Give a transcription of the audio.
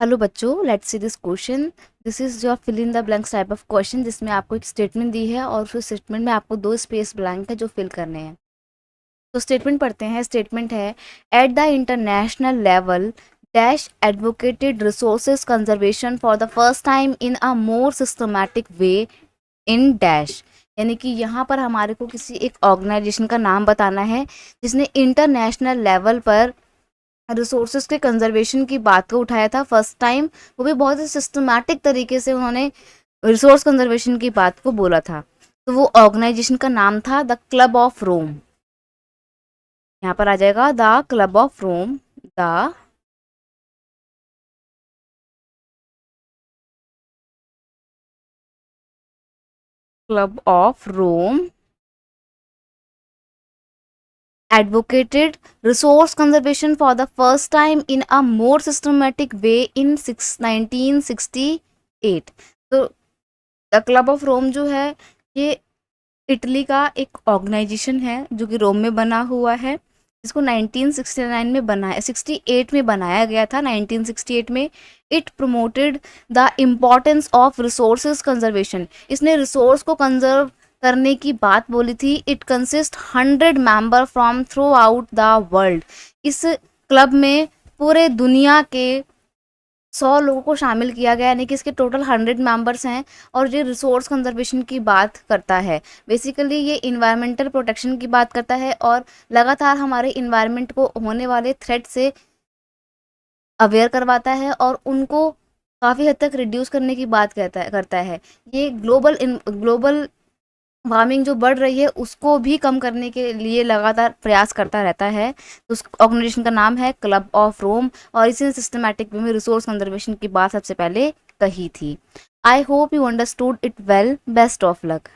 Hello बच्चों, let's see this question. This is your fill in the blanks type of question, जिसमें आपको एक statement दी है और फिर स्टेटमेंट में आपको दो स्पेस ब्लैंक है जो फिल करने हैं। तो स्टेटमेंट पढ़ते हैं। स्टेटमेंट है, at the international level dash advocated resources conservation for the first time in a more systematic way in dash. यानी कि यहाँ पर हमारे को किसी एक ऑर्गेनाइजेशन का नाम बताना है जिसने इंटरनेशनल लेवल पर रिसोर्सेज के कंजर्वेशन की बात को उठाया था फर्स्ट टाइम। वो भी बहुत ही सिस्टमैटिक तरीके से उन्होंने रिसोर्स कंजर्वेशन की बात को बोला था। तो वो ऑर्गेनाइजेशन का नाम था द क्लब ऑफ रोम। यहाँ पर आ जाएगा the club of Rome. The club of Rome advocated resource conservation for the first time in a more systematic way in 1968। तो द क्लब ऑफ रोम जो है ये इटली का एक ऑर्गेनाइजेशन है जो कि रोम में बना हुआ है, जिसको 1969 में बनाया 68 में बनाया गया था। 1968 में it promoted the importance of resources conservation. इसने रिसोर्स को कंजर्व करने की बात बोली थी। It consist 100 member from through out the world. इस क्लब में पूरे दुनिया के 100 लोगों को शामिल किया गया, यानी कि इसके टोटल 100 मेंबर्स हैं। और ये रिसोर्स कंजर्वेशन की बात करता है। बेसिकली ये इन्वायरमेंटल प्रोटेक्शन की बात करता है और लगातार हमारे इन्वायरमेंट को होने वाले थ्रेट से अवेयर करवाता है और उनको काफ़ी हद तक रिड्यूस करने की बात करता है। ये ग्लोबल वार्मिंग जो बढ़ रही है उसको भी कम करने के लिए लगातार प्रयास करता रहता है। तो उस ऑर्गेनाइजेशन का नाम है क्लब ऑफ रोम और इसी सिस्टमैटिक वे में रिसोर्स कंजर्वेशन की बात सबसे पहले कही थी। I hope you understood it well. Best of luck.